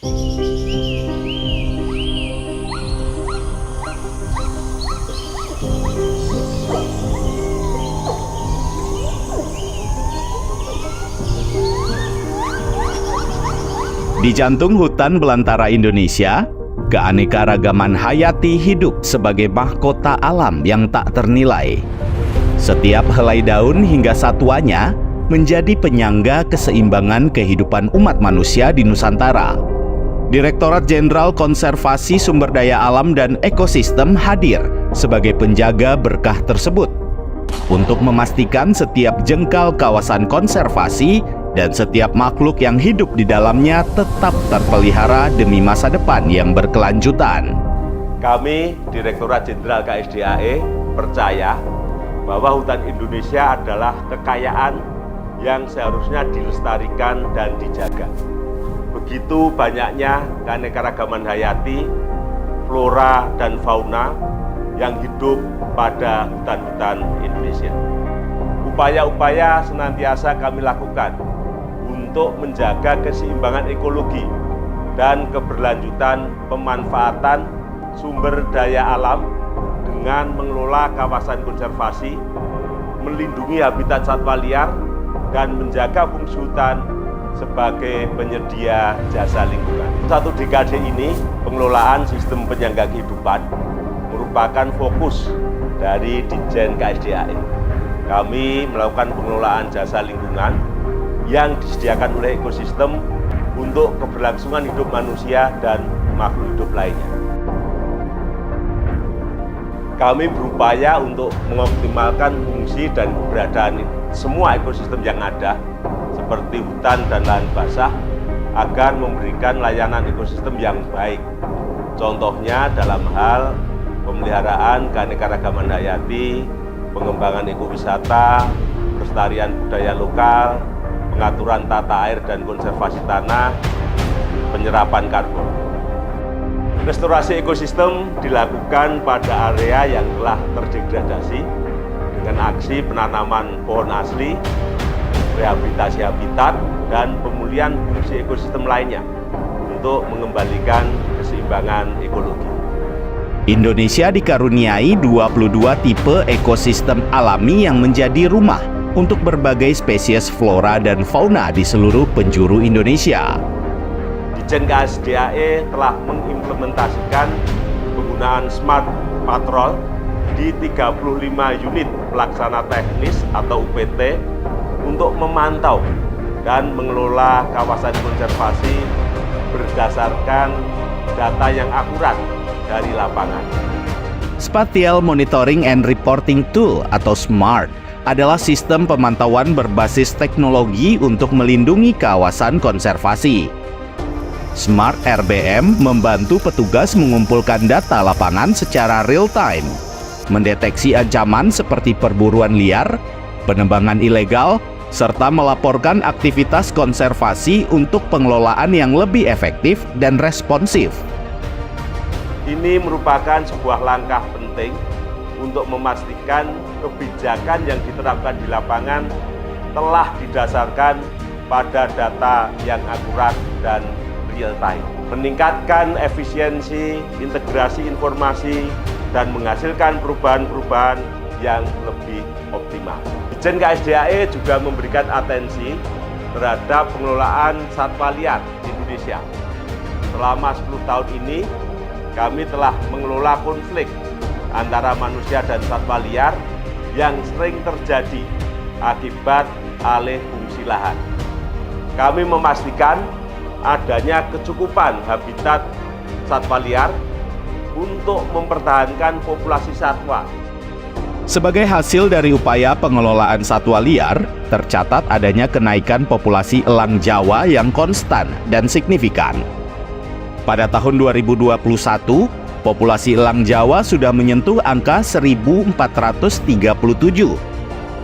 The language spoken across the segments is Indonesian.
Di jantung hutan belantara Indonesia, keanekaragaman hayati hidup sebagai mahkota alam yang tak ternilai. Setiap helai daun hingga satwanya menjadi penyangga keseimbangan kehidupan umat manusia di Nusantara. Direktorat Jenderal Konservasi Sumber Daya Alam dan Ekosistem hadir sebagai penjaga berkah tersebut untuk memastikan setiap jengkal kawasan konservasi dan setiap makhluk yang hidup di dalamnya tetap terpelihara demi masa depan yang berkelanjutan. Kami, Direktorat Jenderal KSDAE, percaya bahwa hutan Indonesia adalah kekayaan yang seharusnya dilestarikan dan dijaga. Begitu banyaknya keanekaragaman hayati, flora dan fauna yang hidup pada hutan-hutan Indonesia. Upaya-upaya senantiasa kami lakukan untuk menjaga keseimbangan ekologi dan keberlanjutan pemanfaatan sumber daya alam dengan mengelola kawasan konservasi, melindungi habitat satwa liar, dan menjaga fungsi hutan sebagai penyedia jasa lingkungan. Satu dekade ini, pengelolaan sistem penyangga kehidupan merupakan fokus dari Ditjen KSDAE. Kami melakukan pengelolaan jasa lingkungan yang disediakan oleh ekosistem untuk keberlangsungan hidup manusia dan makhluk hidup lainnya. Kami berupaya untuk mengoptimalkan fungsi dan keberadaan semua ekosistem yang ada, seperti hutan dan lahan basah, agar memberikan layanan ekosistem yang baik. Contohnya dalam hal pemeliharaan keanekaragaman hayati, pengembangan ekowisata, pelestarian budaya lokal, pengaturan tata air dan konservasi tanah, penyerapan karbon. Restorasi ekosistem dilakukan pada area yang telah terdegradasi dengan aksi penanaman pohon asli, rehabilitasi habitat, dan pemulihan fungsi ekosistem lainnya untuk mengembalikan keseimbangan ekologi. Indonesia dikaruniai 22 tipe ekosistem alami yang menjadi rumah untuk berbagai spesies flora dan fauna di seluruh penjuru Indonesia. Ditjen KSDAE telah mengimplementasikan penggunaan Smart Patrol di 35 unit pelaksana teknis atau UPT untuk memantau dan mengelola kawasan konservasi berdasarkan data yang akurat dari lapangan. Spatial Monitoring and Reporting Tool atau SMART adalah sistem pemantauan berbasis teknologi untuk melindungi kawasan konservasi. Smart RBM membantu petugas mengumpulkan data lapangan secara real-time, mendeteksi ancaman seperti perburuan liar, penebangan ilegal, serta melaporkan aktivitas konservasi untuk pengelolaan yang lebih efektif dan responsif. Ini merupakan sebuah langkah penting untuk memastikan kebijakan yang diterapkan di lapangan telah didasarkan pada data yang akurat dan real time, meningkatkan efisiensi, integrasi informasi, dan menghasilkan perubahan-perubahan yang lebih optimal. Ditjen KSDAE juga memberikan atensi terhadap pengelolaan satwa liar di Indonesia. Selama 10 tahun ini, kami telah mengelola konflik antara manusia dan satwa liar yang sering terjadi akibat alih fungsi lahan. Kami memastikan adanya kecukupan habitat satwa liar untuk mempertahankan populasi satwa. Sebagai hasil dari upaya pengelolaan satwa liar, tercatat adanya kenaikan populasi elang Jawa yang konstan dan signifikan. Pada tahun 2021, populasi elang Jawa sudah menyentuh angka 1.437.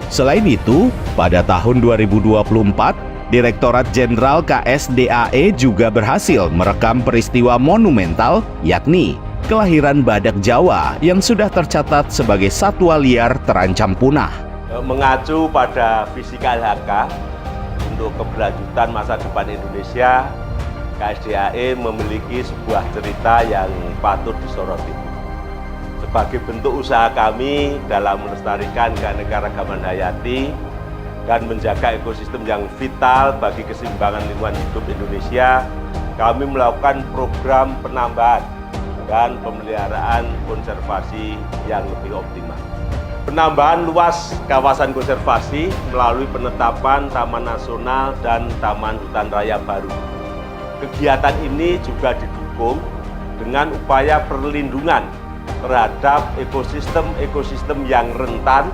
Selain itu, pada tahun 2024, Direktorat Jenderal KSDAE juga berhasil merekam peristiwa monumental, yakni kelahiran badak Jawa yang sudah tercatat sebagai satwa liar terancam punah. Mengacu pada visi KLHK untuk keberlanjutan masa depan Indonesia, KSDAE memiliki sebuah cerita yang patut disoroti. Sebagai bentuk usaha kami dalam melestarikan keanekaragaman hayati dan menjaga ekosistem yang vital bagi keseimbangan lingkungan hidup Indonesia, kami melakukan program penambahan dan pemeliharaan konservasi yang lebih optimal. Penambahan luas kawasan konservasi melalui penetapan Taman Nasional dan Taman Hutan Raya baru. Kegiatan ini juga didukung dengan upaya perlindungan terhadap ekosistem yang rentan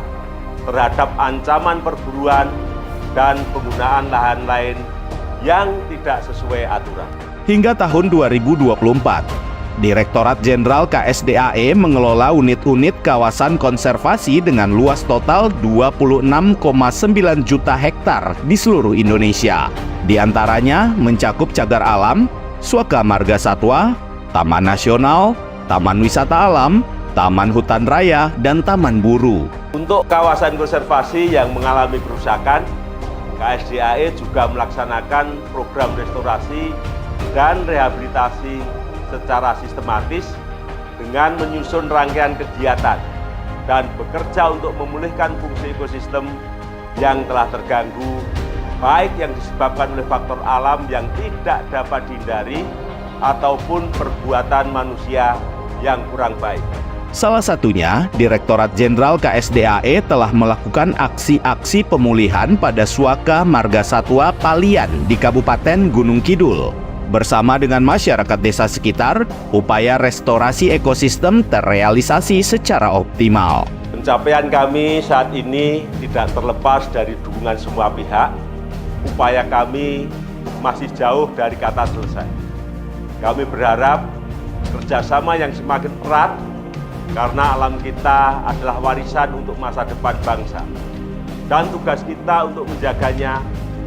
terhadap ancaman perburuan dan penggunaan lahan lain yang tidak sesuai aturan. Hingga tahun 2024, Direktorat Jenderal KSDAE mengelola unit-unit kawasan konservasi dengan luas total 26,9 juta hektar di seluruh Indonesia. Di antaranya mencakup cagar alam, Suaka Marga Satwa, Taman Nasional, Taman Wisata Alam, Taman Hutan Raya, dan Taman Buru. Untuk kawasan konservasi yang mengalami kerusakan, KSDAE juga melaksanakan program restorasi dan rehabilitasi secara sistematis dengan menyusun rangkaian kegiatan dan bekerja untuk memulihkan fungsi ekosistem yang telah terganggu, baik yang disebabkan oleh faktor alam yang tidak dapat dihindari ataupun perbuatan manusia yang kurang baik. Salah satunya, Direktorat Jenderal KSDAE telah melakukan aksi-aksi pemulihan pada Suaka Marga Satwa Palian di Kabupaten Gunung Kidul. Bersama dengan masyarakat desa sekitar, upaya restorasi ekosistem terrealisasi secara optimal. Pencapaian kami saat ini tidak terlepas dari dukungan semua pihak. Upaya kami masih jauh dari kata selesai. Kami berharap kerjasama yang semakin erat karena alam kita adalah warisan untuk masa depan bangsa. Dan tugas kita untuk menjaganya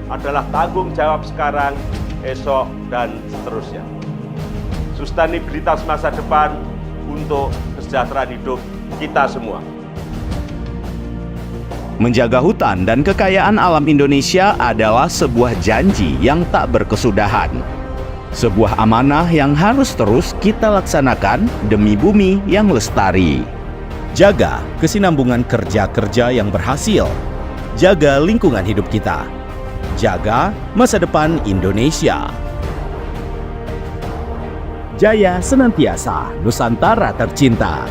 adalah tanggung jawab sekarang, esok, dan seterusnya. Sustainabilitas masa depan untuk kesejahteraan hidup kita semua. Menjaga hutan dan kekayaan alam Indonesia adalah sebuah janji yang tak berkesudahan. Sebuah amanah yang harus terus kita laksanakan demi bumi yang lestari. Jaga kesinambungan kerja-kerja yang berhasil. Jaga lingkungan hidup kita. Jaga masa depan Indonesia. Jaya senantiasa, Nusantara tercinta.